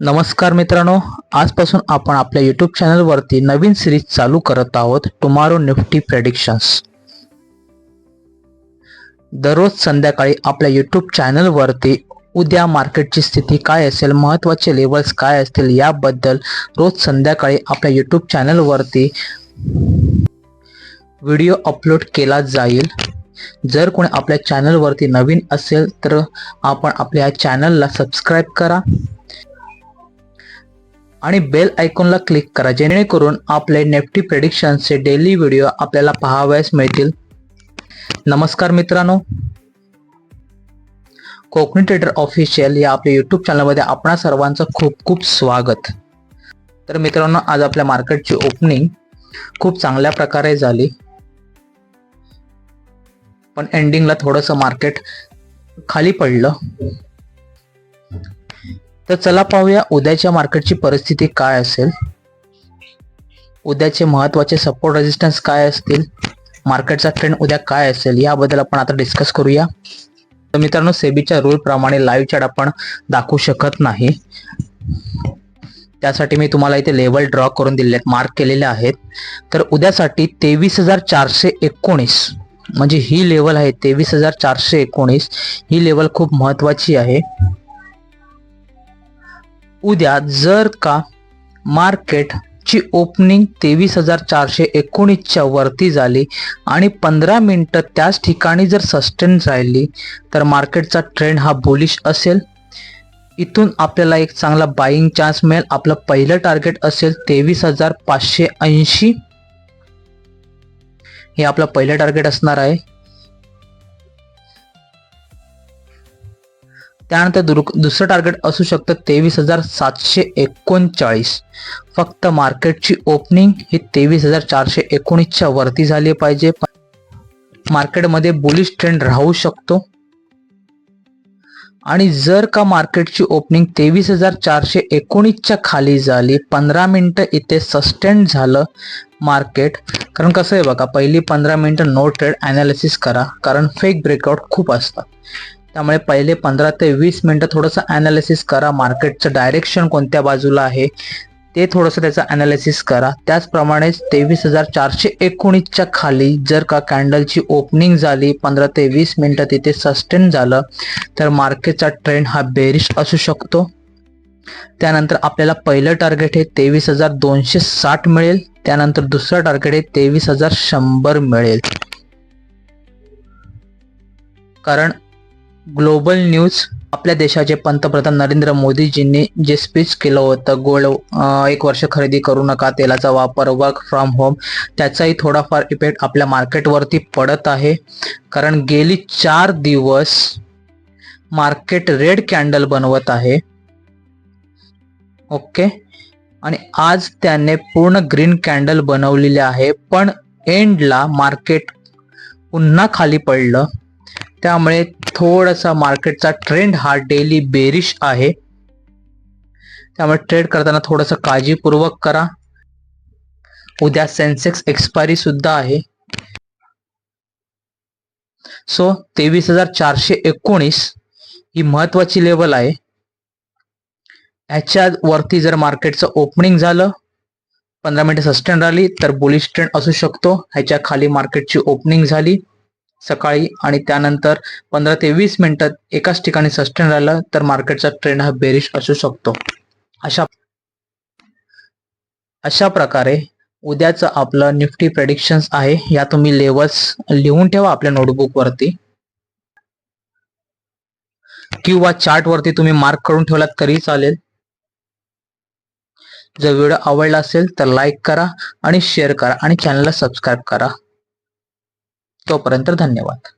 नमस्कार मित्रांनो, आजपासून आपण आपल्या यूट्यूब चॅनलवरती नवीन सिरीज चालू करत आहोत, टुमारो निफ्टी प्रेडिक्शन्स. दररोज संध्याकाळी आपल्या यूट्यूब चॅनलवरती उद्या मार्केटची स्थिती काय असेल, महत्त्वाचे लेवल्स काय असतील याबद्दल रोज संध्याकाळी आपल्या यूट्यूब चॅनलवरती व्हिडिओ अपलोड केला जाईल. जर कोणी आपल्या चॅनलवरती नवीन असेल तर आपण आपल्या चॅनलला सबस्क्राईब करा आणि बेल आयकॉनला क्लिक करा, जेणेकरून आपले निफ्टी प्रेडिक्शनचे डेली व्हिडिओ आपल्याला पाहावयास मिळतील. नमस्कार मित्रांनो, कोकणी ट्रेडर ऑफिशियल या आपल्या यूट्यूब चॅनलमध्ये आपणा सर्वांचं खूप खूप स्वागत. तर मित्रांनो, आज आपल्या मार्केटची ओपनिंग खूप चांगल्या प्रकारे झाली, पण एंडिंगला थोडंसं मार्केट खाली पडलं. तर चला पाहूया उद्याच्या मार्केटची परिस्थिती काय असेल, उद्याचे महत्त्वाचे सपोर्ट रेजिस्टन्स काय असतील, मार्केटचा ट्रेंड उद्या काय असेल याबद्दल आपण आता डिस्कस करूया. तर मित्रांनो, सेबीच्या रूल प्रमाणे लाईव्ह चार्ट आपण दाखवू शकत नाही, त्यासाठी मी तुम्हाला इथे लेवल ड्रॉ करून दिले आहेत, मार्क केलेले आहेत. तर उद्यासाठी 23,419 म्हणजे ही लेवल आहे, 23,419 ही लेवल खूप महत्त्वाची आहे. उद्या जर का मार्केटची ओपनिंग 23,419च्या वरती झाली आणि 15 मिनिटं त्याच ठिकाणी जर सस्टेन राहिली तर मार्केटचा ट्रेंड हा बुलिश असेल. इथून आपल्याला एक चांगला बाईंग चान्स मिळेल. आपलं पहिलं टार्गेट असेल 23,580, हे आपलं पहिलं टार्गेट असणार आहे. त्यानंतर दुसरं टार्गेट असू शकतं 23,739. फक्त मार्केटची ओपनिंग ही 23,419च्या वरती झाली पाहिजे. मार्केटमध्ये बुलिश ट्रेंड राहू शकतो आणि जर का मार्केटची ओपनिंग 23,419च्या खाली झाली, 15 मिनिटं इथे सस्टेन झालं मार्केट, कारण कसं आहे बघा, पहिली 15 मिनिटं नो ट्रेड ॲनालिसिस करा, कारण फेक ब्रेकआउट खूप असतात. त्यामुळे पहिले 15 ते 20 मिनिटं थोडंसं ॲनालिसिस करा, मार्केटचं डायरेक्शन कोणत्या बाजूला आहे ते थोडंसं त्याचं ॲनालिसिस करा. त्याचप्रमाणे 23,419च्या खाली जर का कॅन्डलची ओपनिंग झाली, 15 ते 20 मिनिटं तिथे सस्टेन झालं तर मार्केटचा ट्रेंड हा बेरिश असू शकतो. त्यानंतर आपल्याला पहिलं टार्गेट हे 23,260 मिळेल, त्यानंतर दुसरं टार्गेट हे 23,100 मिळेल. कारण ग्लोबल न्यूज, आपल्या देशाचे पंतप्रधान नरेंद्र मोदीजींनी जे स्पीच केलं होतं, गोल्ड 1 वर्ष खरेदी करू नका, तेलाचा वापर, वर्क फ्रॉम होम, त्याचाही थोडाफार इफेक्ट आपल्या मार्केटवरती पडत आहे. कारण गेली 4 दिवस मार्केट रेड कॅन्डल बनवत आहे. ओके, आणि आज त्याने पूर्ण ग्रीन कॅन्डल बनवलेले आहे, पण एंडला मार्केट पुन्हा खाली पडलं. त्यामुळे थोडासा मार्केटचा ट्रेंड हा डेली बेरिश आहे. त्यामुळे ट्रेड करताना थोडंसं काळजीपूर्वक करा. उद्या सेन्सेक्स एक्सपायरी सुद्धा आहे. सो 23,419 ही महत्वाची लेवल आहे. ह्याच्या वरती जर मार्केटचं ओपनिंग झालं, 15 मिनिटं सस्टेन राहिली तर बुलिश ट्रेंड असू शकतो. ह्याच्या खाली मार्केटची ओपनिंग झाली सकाळी आणि त्यानंतर 15 ते 20 मिनिटात एकाच ठिकाणी सस्टेन राहिलं तर मार्केटचा ट्रेंड हा बेरिश असू शकतो. अशा प्रकारे उद्याचं आपलं निफ्टी प्रेडिक्शन्स आहे. या तुम्ही लेवल्स लिहून ठेवा आपल्या नोटबुक वरती किंवा चार्ट वरती तुम्ही मार्क करून ठेवलात तरी चालेल. जर व्हिडिओ आवडला असेल तर लाईक करा आणि शेअर करा आणि चॅनलला सबस्क्राईब करा. तोपर्यंत धन्यवाद.